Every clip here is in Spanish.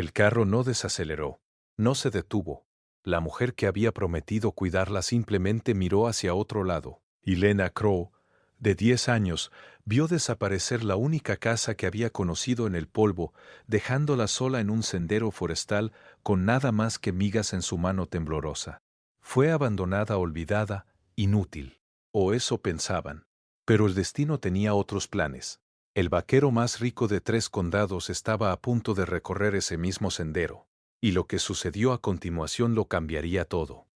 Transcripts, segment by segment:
El carro no desaceleró, no se detuvo. La mujer que había prometido cuidarla simplemente miró hacia otro lado, y Lena Crow, de 10 años, vio desaparecer la única casa que había conocido en el polvo, dejándola sola en un sendero forestal con nada más que migas en su mano temblorosa. Fue abandonada, olvidada, inútil. O eso pensaban. Pero el destino tenía otros planes. El vaquero más rico de 3 condados estaba a punto de recorrer ese mismo sendero, y lo que sucedió a continuación lo cambiaría todo.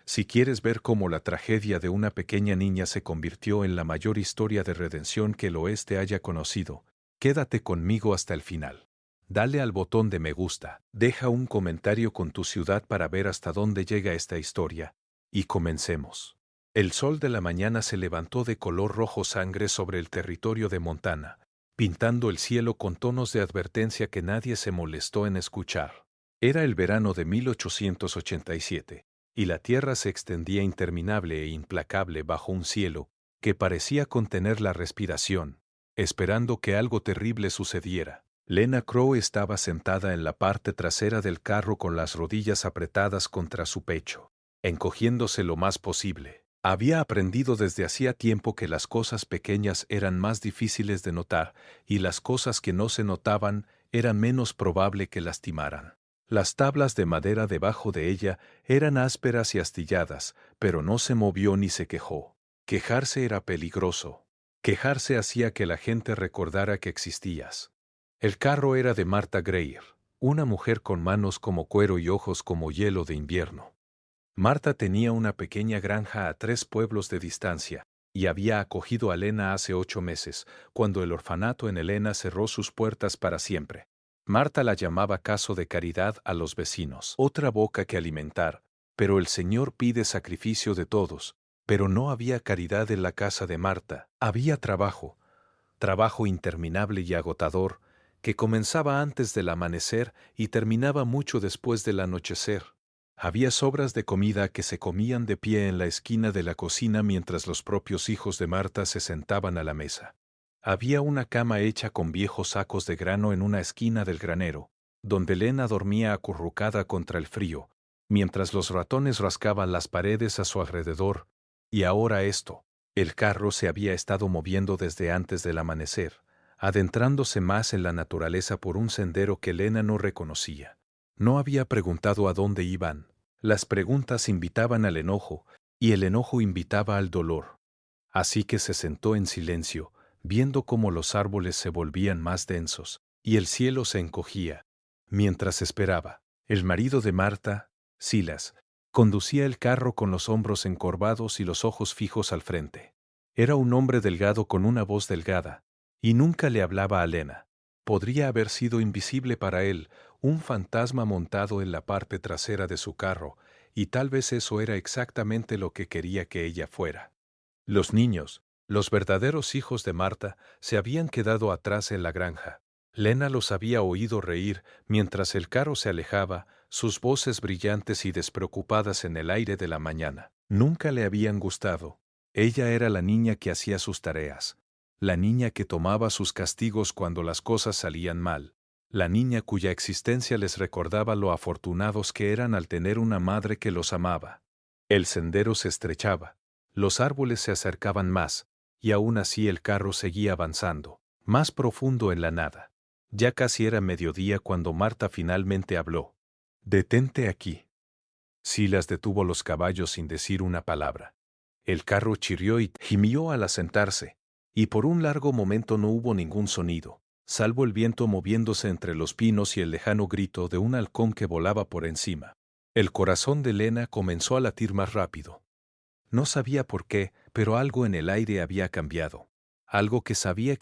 Si quieres ver cómo la tragedia de una pequeña niña se convirtió en la mayor historia de redención que el oeste haya conocido, quédate conmigo hasta el final. Dale al botón de me gusta, deja un comentario con tu ciudad para ver hasta dónde llega esta historia, y comencemos. El sol de la mañana se levantó de color rojo sangre sobre el territorio de Montana, pintando el cielo con tonos de advertencia que nadie se molestó en escuchar. Era el verano de 1887. Y la tierra se extendía interminable e implacable bajo un cielo que parecía contener la respiración, esperando que algo terrible sucediera. Lena Crow estaba sentada en la parte trasera del carro con las rodillas apretadas contra su pecho, encogiéndose lo más posible. Había aprendido desde hacía tiempo que las cosas pequeñas eran más difíciles de notar y las cosas que no se notaban era menos probable que lastimaran. Las tablas de madera debajo de ella eran ásperas y astilladas, pero no se movió ni se quejó. Quejarse era peligroso. Quejarse hacía que la gente recordara que existías. El carro era de Martha Greer, una mujer con manos como cuero y ojos como hielo de invierno. Martha tenía una pequeña granja a 3 pueblos de distancia, y había acogido a Lena hace 8 meses, cuando el orfanato en Helena cerró sus puertas para siempre. Martha la llamaba caso de caridad a los vecinos. Otra boca que alimentar, pero el Señor pide sacrificio de todos. Pero no había caridad en la casa de Martha. Había trabajo, trabajo interminable y agotador, que comenzaba antes del amanecer y terminaba mucho después del anochecer. Había sobras de comida que se comían de pie en la esquina de la cocina mientras los propios hijos de Martha se sentaban a la mesa. Había una cama hecha con viejos sacos de grano en una esquina del granero, donde Lena dormía acurrucada contra el frío, mientras los ratones rascaban las paredes a su alrededor. Y ahora esto. El carro se había estado moviendo desde antes del amanecer, adentrándose más en la naturaleza por un sendero que Lena no reconocía. No había preguntado a dónde iban. Las preguntas invitaban al enojo, y el enojo invitaba al dolor. Así que se sentó en silencio, viendo cómo los árboles se volvían más densos, y el cielo se encogía. Mientras esperaba, el marido de Martha, Silas, conducía el carro con los hombros encorvados y los ojos fijos al frente. Era un hombre delgado con una voz delgada, y nunca le hablaba a Lena. Podría haber sido invisible para él, un fantasma montado en la parte trasera de su carro, y tal vez eso era exactamente lo que quería que ella fuera. Los niños, los verdaderos hijos de Martha, se habían quedado atrás en la granja. Lena los había oído reír mientras el carro se alejaba, sus voces brillantes y despreocupadas en el aire de la mañana. Nunca le habían gustado. Ella era la niña que hacía sus tareas, la niña que tomaba sus castigos cuando las cosas salían mal, la niña cuya existencia les recordaba lo afortunados que eran al tener una madre que los amaba. El sendero se estrechaba. Los árboles se acercaban más, y aún así el carro seguía avanzando, más profundo en la nada. Ya casi era mediodía cuando Martha finalmente habló. «Detente aquí». Silas detuvo los caballos sin decir una palabra. El carro chirrió y gimió al asentarse, y por un largo momento no hubo ningún sonido, salvo el viento moviéndose entre los pinos y el lejano grito de un halcón que volaba por encima. El corazón de Lena comenzó a latir más rápido. No sabía por qué, pero algo en el aire había cambiado. Algo que sabía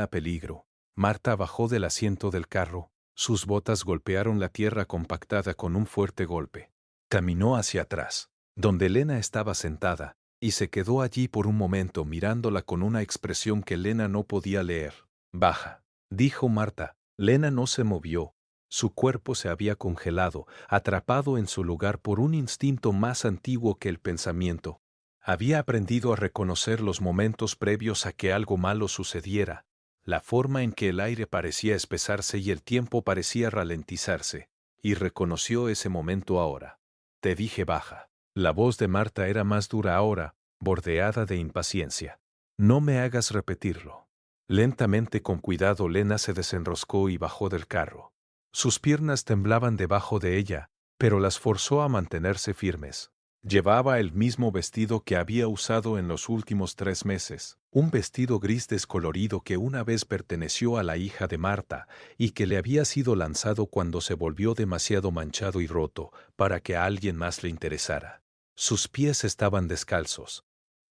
a peligro. Martha bajó del asiento del carro. Sus botas golpearon la tierra compactada con un fuerte golpe. Caminó hacia atrás, donde Lena estaba sentada, y se quedó allí por un momento mirándola con una expresión que Lena no podía leer. «Baja», dijo Martha. Lena no se movió. Su cuerpo se había congelado, atrapado en su lugar por un instinto más antiguo que el pensamiento. Había aprendido a reconocer los momentos previos a que algo malo sucediera. la forma en que el aire parecía espesarse y el tiempo parecía ralentizarse, y reconoció ese momento ahora. Te dije baja. La voz de Marta era más dura ahora, bordeada de impaciencia. No me hagas repetirlo. Lentamente, con cuidado, Lena se desenroscó y bajó del carro. Sus piernas temblaban debajo de ella, pero las forzó a mantenerse firmes. Llevaba el mismo vestido que había usado en los últimos 3 meses, un vestido gris descolorido que una vez perteneció a la hija de Marta y que le había sido lanzado cuando se volvió demasiado manchado y roto para que a alguien más le interesara. Sus pies estaban descalzos.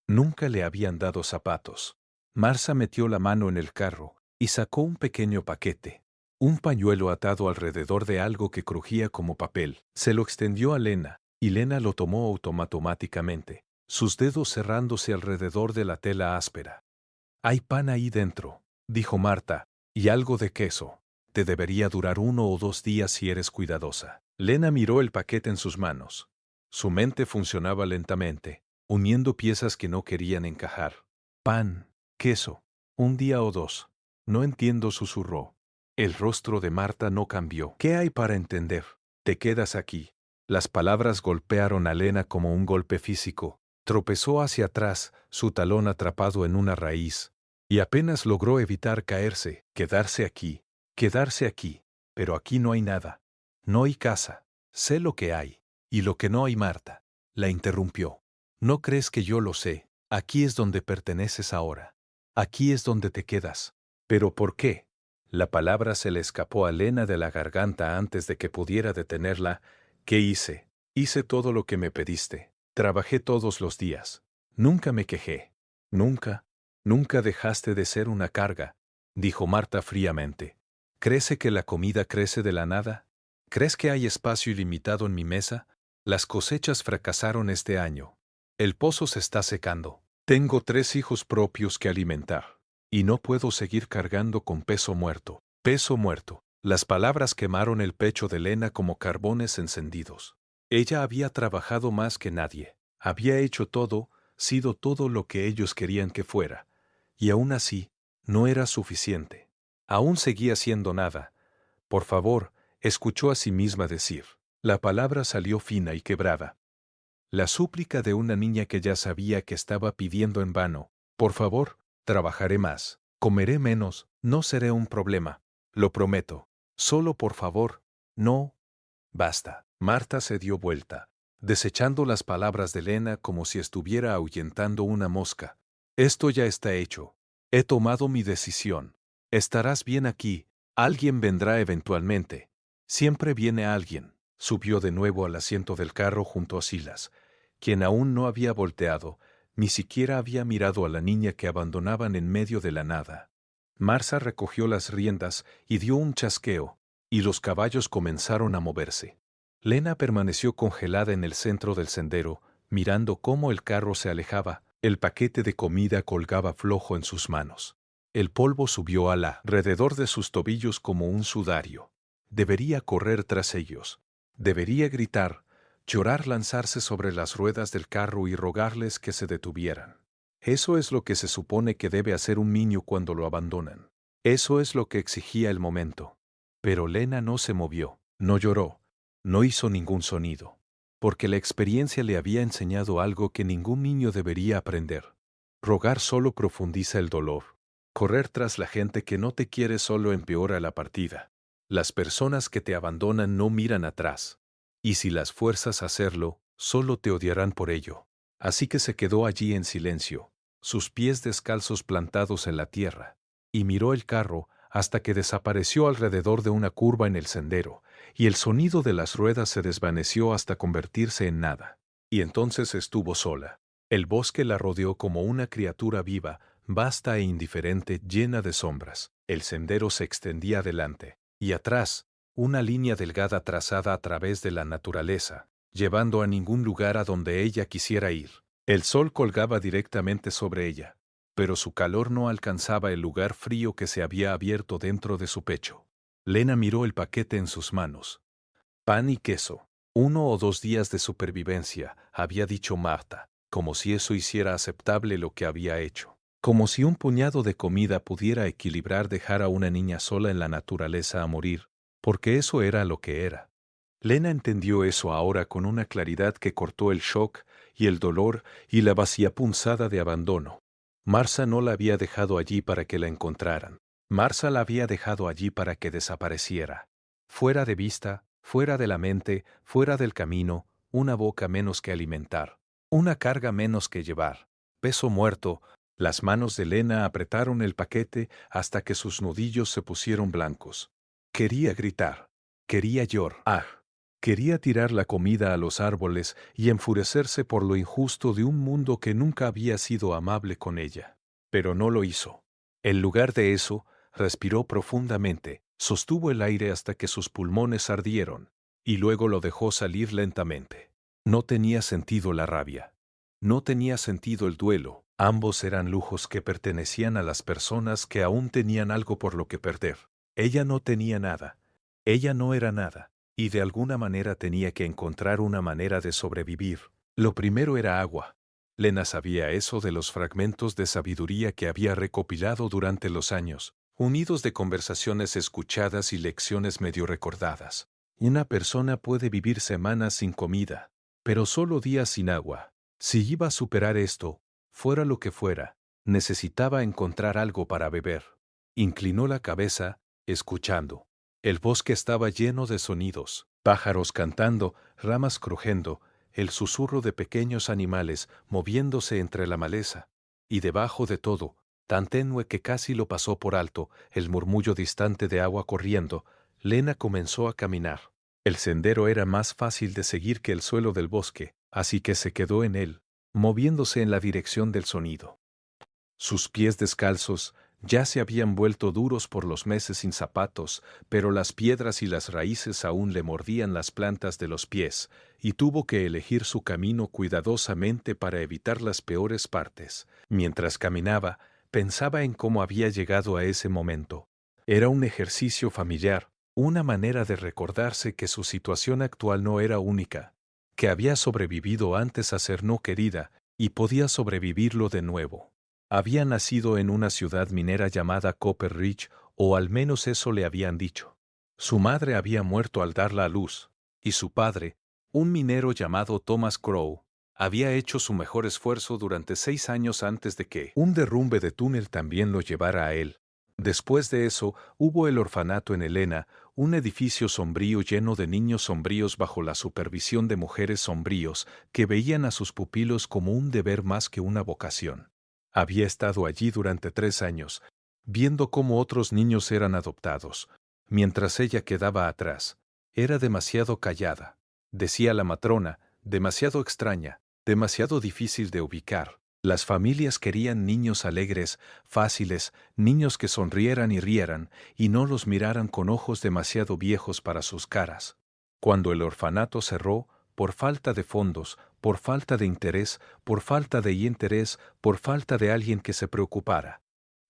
Nunca le habían dado zapatos. Marta metió la mano en el carro y sacó un pequeño paquete. Un pañuelo atado alrededor de algo que crujía como papel. Se lo extendió a Lena, y Lena lo tomó automáticamente, sus dedos cerrándose alrededor de la tela áspera. «Hay pan ahí dentro», dijo Marta, «y algo de queso. Te debería durar 1 o 2 días si eres cuidadosa». Lena miró el paquete en sus manos. Su mente funcionaba lentamente, uniendo piezas que no querían encajar. «Pan, queso, 1 día o 2. No entiendo», susurró. El rostro de Marta no cambió. «¿Qué hay para entender? Te quedas aquí». Las palabras golpearon a Lena como un golpe físico. Tropezó hacia atrás, su talón atrapado en una raíz, y apenas logró evitar caerse. Quedarse aquí. Pero aquí no hay nada. No hay casa. Sé lo que hay. Y lo que no hay. Marta la interrumpió. «¿No crees que yo lo sé? Aquí es donde perteneces ahora. Aquí es donde te quedas». «¿Pero por qué?». La palabra se le escapó a Lena de la garganta antes de que pudiera detenerla. «¿Qué hice? Hice todo lo que me pediste. Trabajé todos los días. Nunca me quejé. Nunca dejaste de ser una carga», dijo Marta fríamente. «¿Crees que la comida crece de la nada? ¿Crees que hay espacio ilimitado en mi mesa? Las cosechas fracasaron este año. El pozo se está secando. Tengo 3 hijos propios que alimentar. Y no puedo seguir cargando con peso muerto». Peso muerto. Las palabras quemaron el pecho de Lena como carbones encendidos. Ella había trabajado más que nadie. Había hecho todo, sido todo lo que ellos querían que fuera. Y aún así, no era suficiente. Aún seguía siendo nada. «Por favor», escuchó a sí misma decir. La palabra salió fina y quebrada. La súplica de una niña que ya sabía que estaba pidiendo en vano. «Por favor, trabajaré más. Comeré menos. No seré un problema. Lo prometo. Solo por favor, no». «Basta». Marta se dio vuelta, desechando las palabras de Lena como si estuviera ahuyentando una mosca. «Esto ya está hecho. He tomado mi decisión. Estarás bien aquí. Alguien vendrá eventualmente. Siempre viene alguien». Subió de nuevo al asiento del carro junto a Silas, quien aún no había volteado, ni siquiera había mirado a la niña que abandonaban en medio de la nada. Marta recogió las riendas y dio un chasqueo, y los caballos comenzaron a moverse. Lena permaneció congelada en el centro del sendero, mirando cómo el carro se alejaba. El paquete de comida colgaba flojo en sus manos. El polvo subió alrededor de sus tobillos como un sudario. Debería correr tras ellos. Debería gritar, llorar, lanzarse sobre las ruedas del carro y rogarles que se detuvieran. Eso es lo que se supone que debe hacer un niño cuando lo abandonan. Eso es lo que exigía el momento. Pero Lena no se movió, no lloró, no hizo ningún sonido, porque la experiencia le había enseñado algo que ningún niño debería aprender. Rogar solo profundiza el dolor. Correr tras la gente que no te quiere solo empeora la partida. Las personas que te abandonan no miran atrás. Y si las fuerzas a hacerlo, solo te odiarán por ello. Así que se quedó allí en silencio, sus pies descalzos plantados en la tierra, y miró el carro hasta que desapareció alrededor de una curva en el sendero, y el sonido de las ruedas se desvaneció hasta convertirse en nada. Y entonces estuvo sola. El bosque la rodeó como una criatura viva, vasta e indiferente, llena de sombras. El sendero se extendía adelante, y atrás, una línea delgada trazada a través de la naturaleza, llevando a ningún lugar a donde ella quisiera ir. El sol colgaba directamente sobre ella, pero su calor no alcanzaba el lugar frío que se había abierto dentro de su pecho. Lena miró el paquete en sus manos. «Pan y queso. 1 o 2 días de supervivencia», había dicho Marta, como si eso hiciera aceptable lo que había hecho. Como si un puñado de comida pudiera equilibrar dejar a una niña sola en la naturaleza a morir, porque eso era lo que era. Lena entendió eso ahora con una claridad que cortó el shock y el dolor y la vacía punzada de abandono. Marsa no la había dejado allí para que la encontraran. Marsa la había dejado allí para que desapareciera. Fuera de vista, fuera de la mente, fuera del camino, una boca menos que alimentar, una carga menos que llevar. Peso muerto, las manos de Lena apretaron el paquete hasta que sus nudillos se pusieron blancos. Quería gritar. Quería llorar. Quería tirar la comida a los árboles y enfurecerse por lo injusto de un mundo que nunca había sido amable con ella. Pero no lo hizo. En lugar de eso, respiró profundamente, sostuvo el aire hasta que sus pulmones ardieron, y luego lo dejó salir lentamente. No tenía sentido la rabia. No tenía sentido el duelo. Ambos eran lujos que pertenecían a las personas que aún tenían algo por lo que perder. Ella no tenía nada. Ella no era nada. Y de alguna manera tenía que encontrar una manera de sobrevivir. Lo primero era agua. Lena sabía eso de los fragmentos de sabiduría que había recopilado durante los años, unidos de conversaciones escuchadas y lecciones medio recordadas. Una persona puede vivir semanas sin comida, pero solo días sin agua. Si iba a superar esto, fuera lo que fuera, necesitaba encontrar algo para beber. Inclinó la cabeza, escuchando. El bosque estaba lleno de sonidos, pájaros cantando, ramas crujiendo, el susurro de pequeños animales moviéndose entre la maleza, y debajo de todo, tan tenue que casi lo pasó por alto, el murmullo distante de agua corriendo. Lena comenzó a caminar. El sendero era más fácil de seguir que el suelo del bosque, así que se quedó en él, moviéndose en la dirección del sonido. Sus pies descalzos ya se habían vuelto duros por los meses sin zapatos, pero las piedras y las raíces aún le mordían las plantas de los pies, y tuvo que elegir su camino cuidadosamente para evitar las peores partes. Mientras caminaba, pensaba en cómo había llegado a ese momento. Era un ejercicio familiar, una manera de recordarse que su situación actual no era única, que había sobrevivido antes a ser no querida, y podía sobrevivirlo de nuevo. Había nacido en una ciudad minera llamada Copper Ridge, o al menos eso le habían dicho. Su madre había muerto al darla a luz, y su padre, un minero llamado Thomas Crow, había hecho su mejor esfuerzo durante 6 años antes de que un derrumbe de túnel también lo llevara a él. Después de eso, hubo el orfanato en Helena, un edificio sombrío lleno de niños sombríos bajo la supervisión de mujeres sombríos que veían a sus pupilos como un deber más que una vocación. Había estado allí durante 3 años, viendo cómo otros niños eran adoptados, mientras ella quedaba atrás. Era demasiado callada, decía la matrona, demasiado extraña, demasiado difícil de ubicar. Las familias querían niños alegres, fáciles, niños que sonrieran y rieran, y no los miraran con ojos demasiado viejos para sus caras. Cuando el orfanato cerró, por falta de fondos, por falta de interés, por falta de interés, por falta de alguien que se preocupara.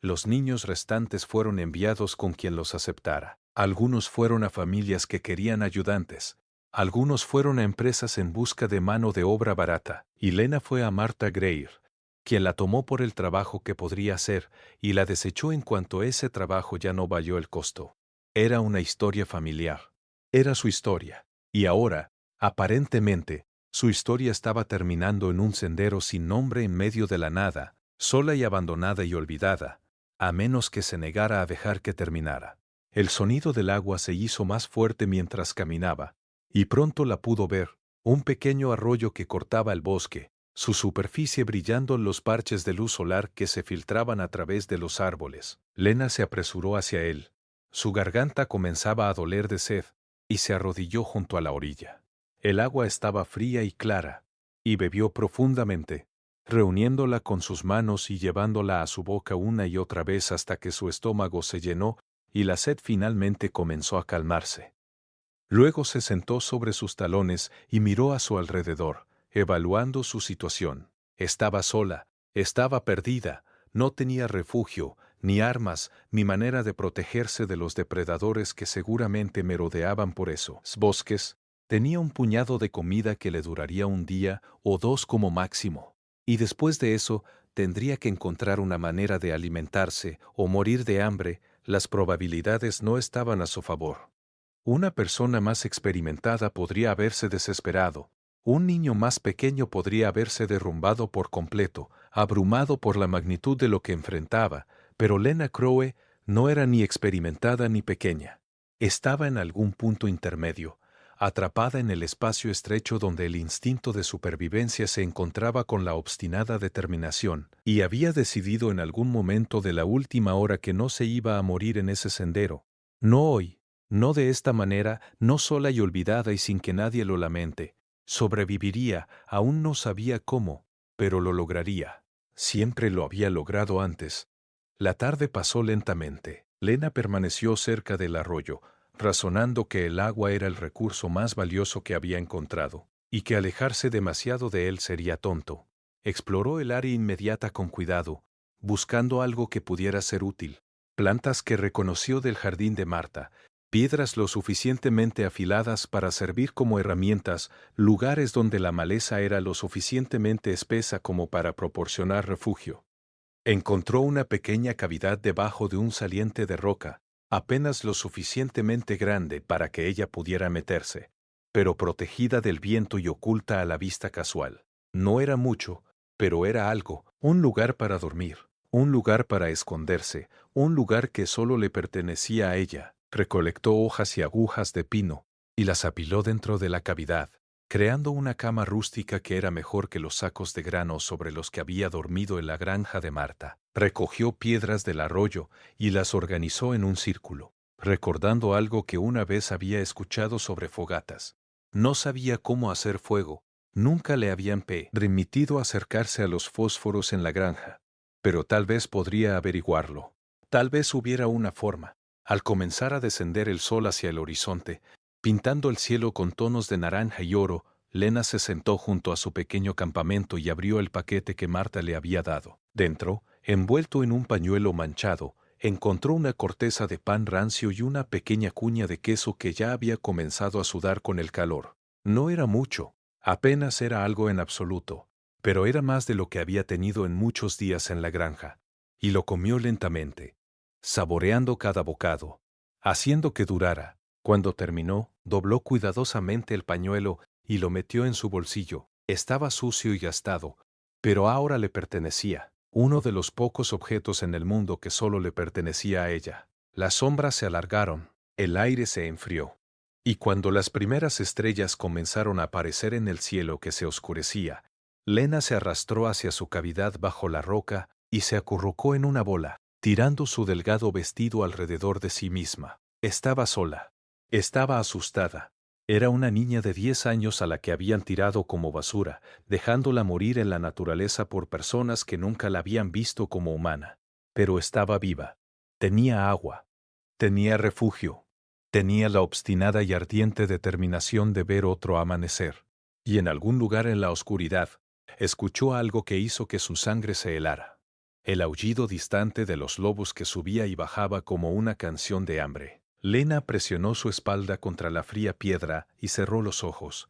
Los niños restantes fueron enviados con quien los aceptara. Algunos fueron a familias que querían ayudantes. Algunos fueron a empresas en busca de mano de obra barata. Y Lena fue a Martha Greer, quien la tomó por el trabajo que podría hacer y la desechó en cuanto ese trabajo ya no valió el costo. Era una historia familiar. Era su historia. Y ahora, aparentemente, su historia estaba terminando en un sendero sin nombre en medio de la nada, sola y abandonada y olvidada, a menos que se negara a dejar que terminara. El sonido del agua se hizo más fuerte mientras caminaba, y pronto la pudo ver, un pequeño arroyo que cortaba el bosque, su superficie brillando en los parches de luz solar que se filtraban a través de los árboles. Lena se apresuró hacia él. Su garganta comenzaba a doler de sed, y se arrodilló junto a la orilla. El agua estaba fría y clara, y bebió profundamente, reuniéndola con sus manos y llevándola a su boca una y otra vez hasta que su estómago se llenó y la sed finalmente comenzó a calmarse. Luego se sentó sobre sus talones y miró a su alrededor, evaluando su situación. Estaba sola, estaba perdida, no tenía refugio, ni armas, ni manera de protegerse de los depredadores que seguramente merodeaban por esos bosques. Tenía un puñado de comida que le duraría un día o dos como máximo. Y después de eso, tendría que encontrar una manera de alimentarse o morir de hambre. Las probabilidades no estaban a su favor. Una persona más experimentada podría haberse desesperado. Un niño más pequeño podría haberse derrumbado por completo, abrumado por la magnitud de lo que enfrentaba, pero Lena Crowe no era ni experimentada ni pequeña. Estaba en algún punto intermedio, atrapada en el espacio estrecho donde el instinto de supervivencia se encontraba con la obstinada determinación, y había decidido en algún momento de la última hora que no se iba a morir en ese sendero. No hoy, no de esta manera, no sola y olvidada y sin que nadie lo lamente. Sobreviviría, aún no sabía cómo, pero lo lograría. Siempre lo había logrado antes. La tarde pasó lentamente. Lena permaneció cerca del arroyo, razonando que el agua era el recurso más valioso que había encontrado, y que alejarse demasiado de él sería tonto. Exploró el área inmediata con cuidado, buscando algo que pudiera ser útil. Plantas que reconoció del jardín de Marta, piedras lo suficientemente afiladas para servir como herramientas, lugares donde la maleza era lo suficientemente espesa como para proporcionar refugio. Encontró una pequeña cavidad debajo de un saliente de roca, apenas lo suficientemente grande para que ella pudiera meterse, pero protegida del viento y oculta a la vista casual. No era mucho, pero era algo, un lugar para dormir, un lugar para esconderse, un lugar que solo le pertenecía a ella. Recolectó hojas y agujas de pino, y las apiló dentro de la cavidad, creando una cama rústica que era mejor que los sacos de grano sobre los que había dormido en la granja de Marta. Recogió piedras del arroyo y las organizó en un círculo, recordando algo que una vez había escuchado sobre fogatas. No sabía cómo hacer fuego, nunca le habían permitido acercarse a los fósforos en la granja, pero tal vez podría averiguarlo. Tal vez hubiera una forma. Al comenzar a descender el sol hacia el horizonte, pintando el cielo con tonos de naranja y oro, Lena se sentó junto a su pequeño campamento y abrió el paquete que Marta le había dado. Dentro, envuelto en un pañuelo manchado, encontró una corteza de pan rancio y una pequeña cuña de queso que ya había comenzado a sudar con el calor. No era mucho, apenas era algo en absoluto, pero era más de lo que había tenido en muchos días en la granja, y lo comió lentamente, saboreando cada bocado, haciendo que durara. Cuando terminó, dobló cuidadosamente el pañuelo y lo metió en su bolsillo. Estaba sucio y gastado, pero ahora le pertenecía, uno de los pocos objetos en el mundo que solo le pertenecía a ella. Las sombras se alargaron, el aire se enfrió, y cuando las primeras estrellas comenzaron a aparecer en el cielo que se oscurecía, Lena se arrastró hacia su cavidad bajo la roca y se acurrucó en una bola, tirando su delgado vestido alrededor de sí misma. Estaba sola. Estaba asustada. Era una niña de 10 años a la que habían tirado como basura, dejándola morir en la naturaleza por personas que nunca la habían visto como humana. Pero estaba viva. Tenía agua. Tenía refugio. Tenía la obstinada y ardiente determinación de ver otro amanecer. Y en algún lugar en la oscuridad, escuchó algo que hizo que su sangre se helara. El aullido distante de los lobos que subía y bajaba como una canción de hambre. Lena presionó su espalda contra la fría piedra y cerró los ojos.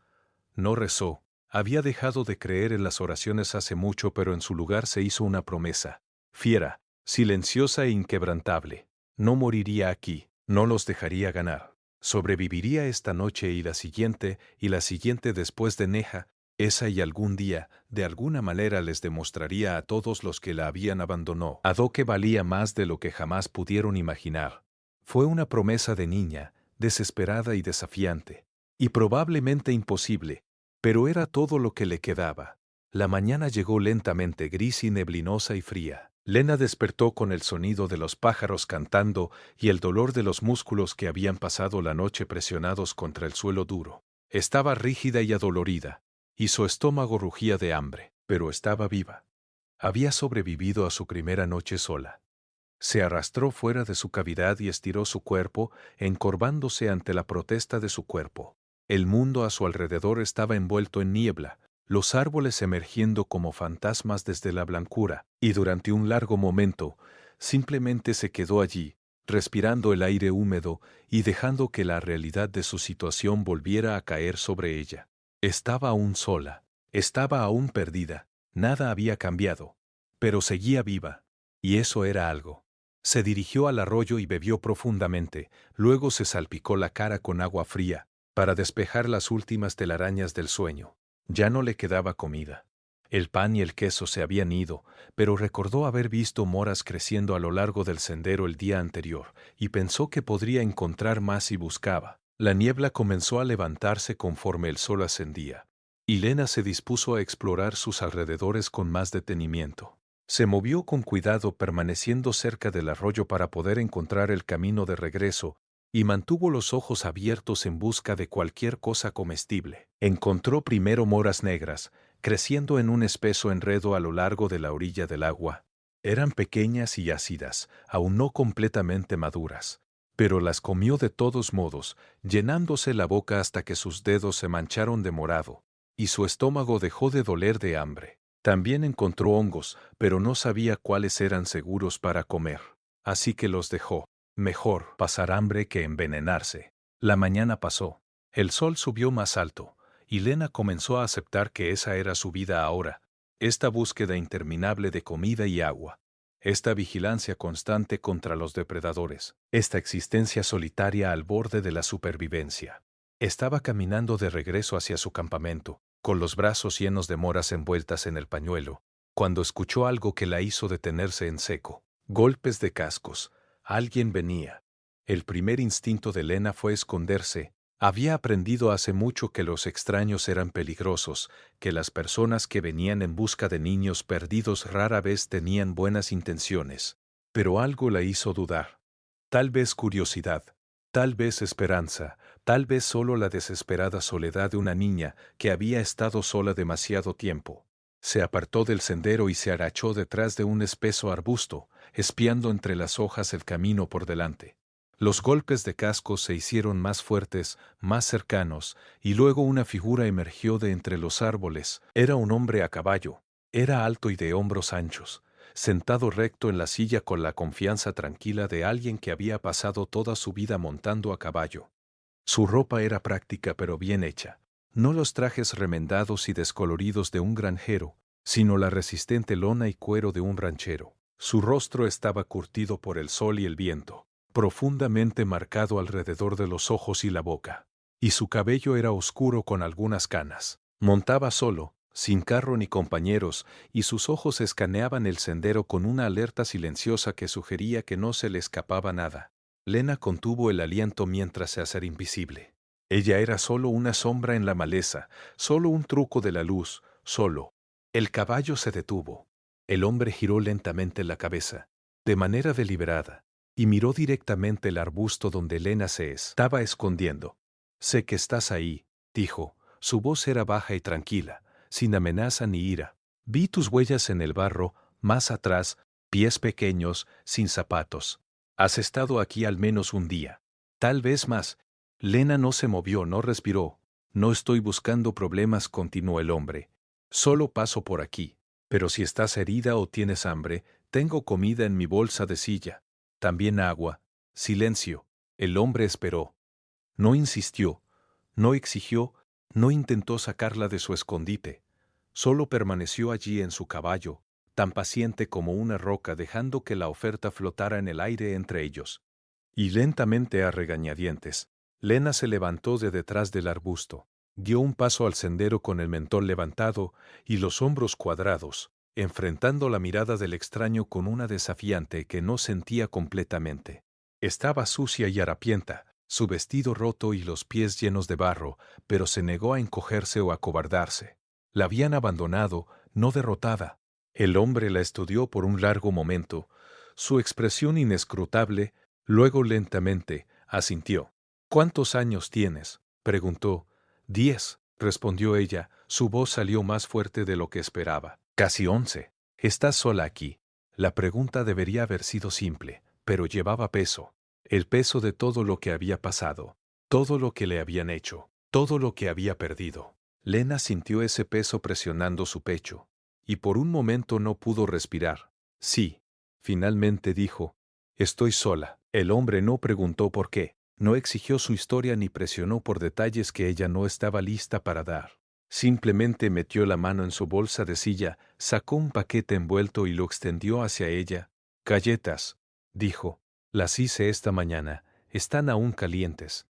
No rezó. Había dejado de creer en las oraciones hace mucho, pero en su lugar se hizo una promesa. Fiera, silenciosa e inquebrantable. No moriría aquí. No los dejaría ganar. Sobreviviría esta noche y la siguiente después de Neja. Esa y algún día, de alguna manera les demostraría a todos los que la habían abandonado que valía más de lo que jamás pudieron imaginar. Fue una promesa de niña, desesperada y desafiante, y probablemente imposible, pero era todo lo que le quedaba. La mañana llegó lentamente, gris y neblinosa y fría. Lena despertó con el sonido de los pájaros cantando y el dolor de los músculos que habían pasado la noche presionados contra el suelo duro. Estaba rígida y adolorida, y su estómago rugía de hambre, pero estaba viva. Había sobrevivido a su primera noche sola. Se arrastró fuera de su cavidad y estiró su cuerpo, encorvándose ante la protesta de su cuerpo. El mundo a su alrededor estaba envuelto en niebla, los árboles emergiendo como fantasmas desde la blancura, y durante un largo momento, simplemente se quedó allí, respirando el aire húmedo y dejando que la realidad de su situación volviera a caer sobre ella. Estaba aún sola, estaba aún perdida, nada había cambiado. pero seguía viva. Y eso era algo. Se dirigió al arroyo y bebió profundamente, luego se salpicó la cara con agua fría, para despejar las últimas telarañas del sueño. Ya no le quedaba comida. El pan y el queso se habían ido, pero recordó haber visto moras creciendo a lo largo del sendero el día anterior, y pensó que podría encontrar más si buscaba. La niebla comenzó a levantarse conforme el sol ascendía, y Lena se dispuso a explorar sus alrededores con más detenimiento. Se movió con cuidado permaneciendo cerca del arroyo para poder encontrar el camino de regreso, y mantuvo los ojos abiertos en busca de cualquier cosa comestible. Encontró primero moras negras, creciendo en un espeso enredo a lo largo de la orilla del agua. Eran pequeñas y ácidas, aún no completamente maduras, pero las comió de todos modos, llenándose la boca hasta que sus dedos se mancharon de morado, y su estómago dejó de doler de hambre. También encontró hongos, pero no sabía cuáles eran seguros para comer, así que los dejó. Mejor pasar hambre que envenenarse. La mañana pasó. El sol subió más alto, y Lena comenzó a aceptar que esa era su vida ahora, esta búsqueda interminable de comida y agua, esta vigilancia constante contra los depredadores, esta existencia solitaria al borde de la supervivencia. Estaba caminando de regreso hacia su campamento, con los brazos llenos de moras envueltas en el pañuelo, cuando escuchó algo que la hizo detenerse en seco. Golpes de cascos. Alguien venía. El primer instinto de Lena fue esconderse. Había aprendido hace mucho que los extraños eran peligrosos, que las personas que venían en busca de niños perdidos rara vez tenían buenas intenciones. Pero algo la hizo dudar. Tal vez curiosidad, tal vez esperanza, tal vez solo la desesperada soledad de una niña que había estado sola demasiado tiempo. Se apartó del sendero y se agachó detrás de un espeso arbusto, espiando entre las hojas el camino por delante. Los golpes de casco se hicieron más fuertes, más cercanos, y luego una figura emergió de entre los árboles. Era un hombre a caballo. Era alto y de hombros anchos, sentado recto en la silla con la confianza tranquila de alguien que había pasado toda su vida montando a caballo. Su ropa era práctica pero bien hecha. No los trajes remendados y descoloridos de un granjero, sino la resistente lona y cuero de un ranchero. Su rostro estaba curtido por el sol y el viento, profundamente marcado alrededor de los ojos y la boca, y su cabello era oscuro con algunas canas. Montaba solo, sin carro ni compañeros, y sus ojos escaneaban el sendero con una alerta silenciosa que sugería que no se le escapaba nada. Lena contuvo el aliento mientras se hacía invisible. Ella era solo una sombra en la maleza, solo un truco de la luz, solo. El caballo se detuvo. El hombre giró lentamente la cabeza, de manera deliberada, y miró directamente el arbusto donde Lena se estaba escondiendo. «Sé que estás ahí», dijo. Su voz era baja y tranquila, sin amenaza ni ira. «Vi tus huellas en el barro, más atrás, pies pequeños, sin zapatos. Has estado aquí al menos un día. Tal vez más». Lena no se movió, no respiró. «No estoy buscando problemas», continuó el hombre. «Solo paso por aquí. Pero si estás herida o tienes hambre, tengo comida en mi bolsa de silla. También agua». Silencio. El hombre esperó. No insistió, no exigió, no intentó sacarla de su escondite. Solo permaneció allí en su caballo, tan paciente como una roca, dejando que la oferta flotara en el aire entre ellos. Y lentamente, a regañadientes, Lena se levantó de detrás del arbusto, dio un paso al sendero con el mentón levantado y los hombros cuadrados, enfrentando la mirada del extraño con una desafiante que no sentía completamente. Estaba sucia y harapienta, su vestido roto y los pies llenos de barro, pero se negó a encogerse o acobardarse. La habían abandonado, no derrotada. El hombre la estudió por un largo momento, su expresión inescrutable. Luego lentamente asintió. «¿Cuántos años tienes?», preguntó. «10», respondió ella. Su voz salió más fuerte de lo que esperaba. «Casi 11. ¿Estás sola aquí?». La pregunta debería haber sido simple, pero llevaba peso. El peso de todo lo que había pasado, todo lo que le habían hecho, todo lo que había perdido. Lena sintió ese peso presionando su pecho, y por un momento no pudo respirar. «Sí», finalmente dijo. «Estoy sola». El hombre no preguntó por qué, no exigió su historia ni presionó por detalles que ella no estaba lista para dar. Simplemente metió la mano en su bolsa de silla, sacó un paquete envuelto y lo extendió hacia ella. Galletas, dijo. Las hice esta mañana. Están aún calientes.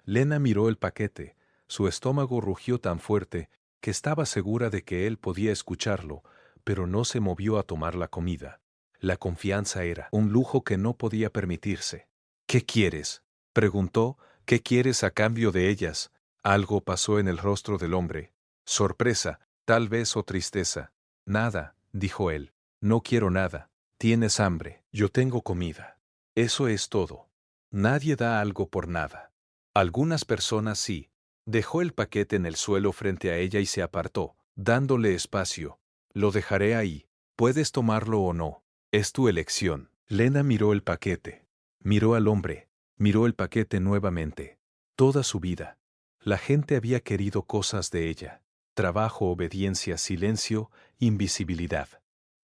Lena miró el paquete. Su estómago rugió tan fuerte que estaba segura de que él podía escucharlo, pero no se movió a tomar la comida. La confianza era un lujo que no podía permitirse. ¿Qué quieres?, preguntó. ¿Qué quieres a cambio de ellas? Algo pasó en el rostro del hombre. Sorpresa, tal vez, o tristeza. Nada, dijo él. No quiero nada. Tienes hambre. Yo tengo comida. Eso es todo. Nadie da algo por nada. Algunas personas sí. Dejó el paquete en el suelo frente a ella y se apartó, dándole espacio. Lo dejaré ahí. Puedes tomarlo o no. Es tu elección. Lena miró el paquete. Miró al hombre. Miró el paquete nuevamente. Toda su vida. La gente había querido cosas de ella. Trabajo, obediencia, silencio, invisibilidad.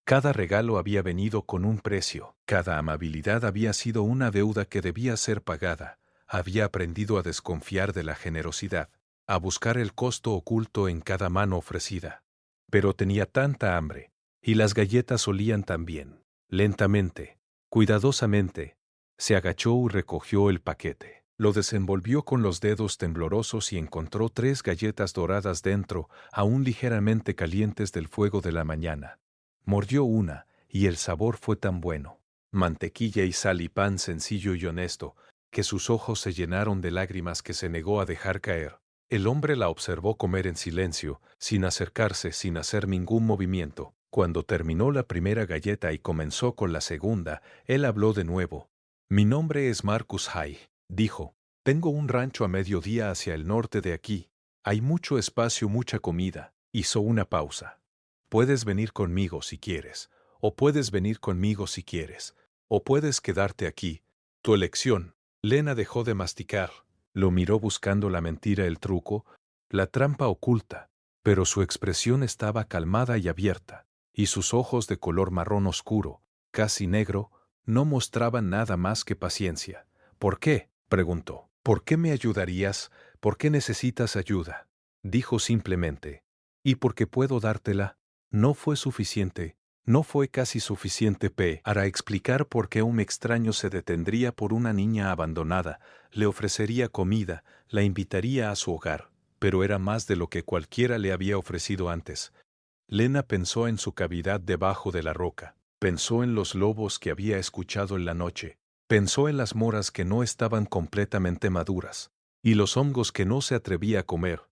Cada regalo había venido con un precio. Cada amabilidad había sido una deuda que debía ser pagada. Había aprendido a desconfiar de la generosidad, a buscar el costo oculto en cada mano ofrecida. Pero tenía tanta hambre, y las galletas olían tan bien. Lentamente, cuidadosamente, se agachó y recogió el paquete. Lo desenvolvió con los dedos temblorosos y encontró 3 galletas doradas dentro, aún ligeramente calientes del fuego de la mañana. Mordió una, y el sabor fue tan bueno. Mantequilla y sal y pan sencillo y honesto, que sus ojos se llenaron de lágrimas que se negó a dejar caer. El hombre la observó comer en silencio, sin acercarse, sin hacer ningún movimiento. Cuando terminó la primera galleta y comenzó con la segunda, él habló de nuevo. Mi nombre es Marcus Hay, dijo. Tengo un rancho a mediodía hacia el norte de aquí. Hay mucho espacio, mucha comida. Hizo una pausa. Puedes venir conmigo si quieres, o puedes venir conmigo si quieres, o puedes quedarte aquí. Tu elección. Lena dejó de masticar. Lo miró buscando la mentira, el truco, la trampa oculta, pero su expresión estaba calmada y abierta, y sus ojos de color marrón oscuro, casi negro, no mostraban nada más que paciencia. ¿Por qué?, preguntó. ¿Por qué me ayudarías? ¿Por qué necesitas ayuda? Dijo simplemente. Y porque puedo dártela. No fue suficiente. No fue casi suficiente para explicar por qué un extraño se detendría por una niña abandonada, le ofrecería comida, la invitaría a su hogar, pero era más de lo que cualquiera le había ofrecido antes. Lena pensó en su cavidad debajo de la roca, pensó en los lobos que había escuchado en la noche, pensó en las moras que no estaban completamente maduras, y los hongos que no se atrevía a comer,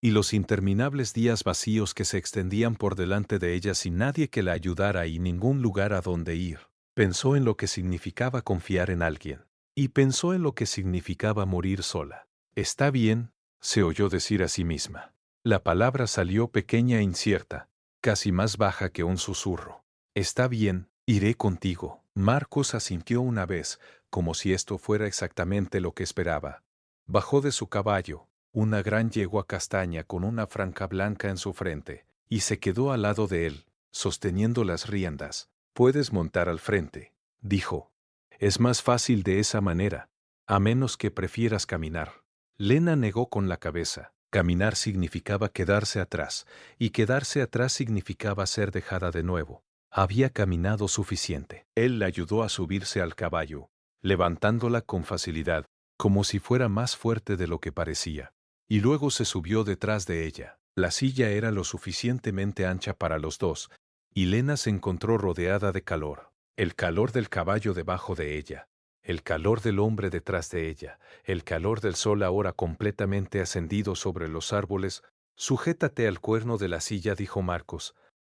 y los interminables días vacíos que se extendían por delante de ella sin nadie que la ayudara y ningún lugar a donde ir. Pensó en lo que significaba confiar en alguien, y pensó en lo que significaba morir sola. Está bien, se oyó decir a sí misma. La palabra salió pequeña e incierta, casi más baja que un susurro. Está bien, iré contigo. Marcos asintió una vez, como si esto fuera exactamente lo que esperaba. Bajó de su caballo, una gran yegua castaña con una franja blanca en su frente, y se quedó al lado de él, sosteniendo las riendas. Puedes montar al frente, dijo. Es más fácil de esa manera, a menos que prefieras caminar. Lena negó con la cabeza. Caminar significaba quedarse atrás, y quedarse atrás significaba ser dejada de nuevo. Había caminado suficiente. Él la ayudó a subirse al caballo, levantándola con facilidad, como si fuera más fuerte de lo que parecía. Y luego se subió detrás de ella. La silla era lo suficientemente ancha para los dos, y Lena se encontró rodeada de calor. El calor del caballo debajo de ella, el calor del hombre detrás de ella, el calor del sol ahora completamente ascendido sobre los árboles. Sujétate al cuerno de la silla, dijo Marcos.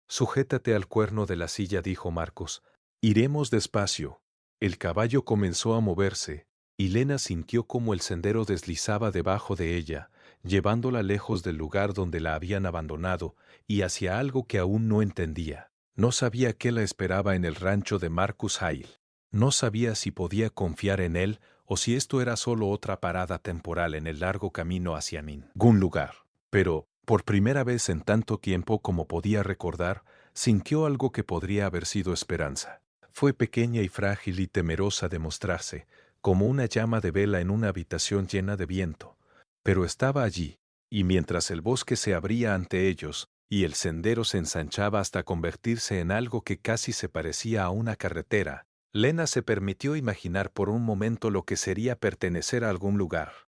Sujétate al cuerno de la silla, dijo Marcos. Iremos despacio. El caballo comenzó a moverse, y Lena sintió como el sendero deslizaba debajo de ella, llevándola lejos del lugar donde la habían abandonado y hacia algo que aún no entendía. No sabía qué la esperaba en el rancho de Marcus Hale. No sabía si podía confiar en él o si esto era solo otra parada temporal en el largo camino hacia ningún lugar. Pero, por primera vez en tanto tiempo como podía recordar, sintió algo que podría haber sido esperanza. Fue pequeña y frágil y temerosa de mostrarse, como una llama de vela en una habitación llena de viento, pero estaba allí, Y mientras el bosque se abría ante ellos, y el sendero se ensanchaba hasta convertirse en algo que casi se parecía a una carretera, Lena se permitió imaginar por un momento lo que sería pertenecer a algún lugar.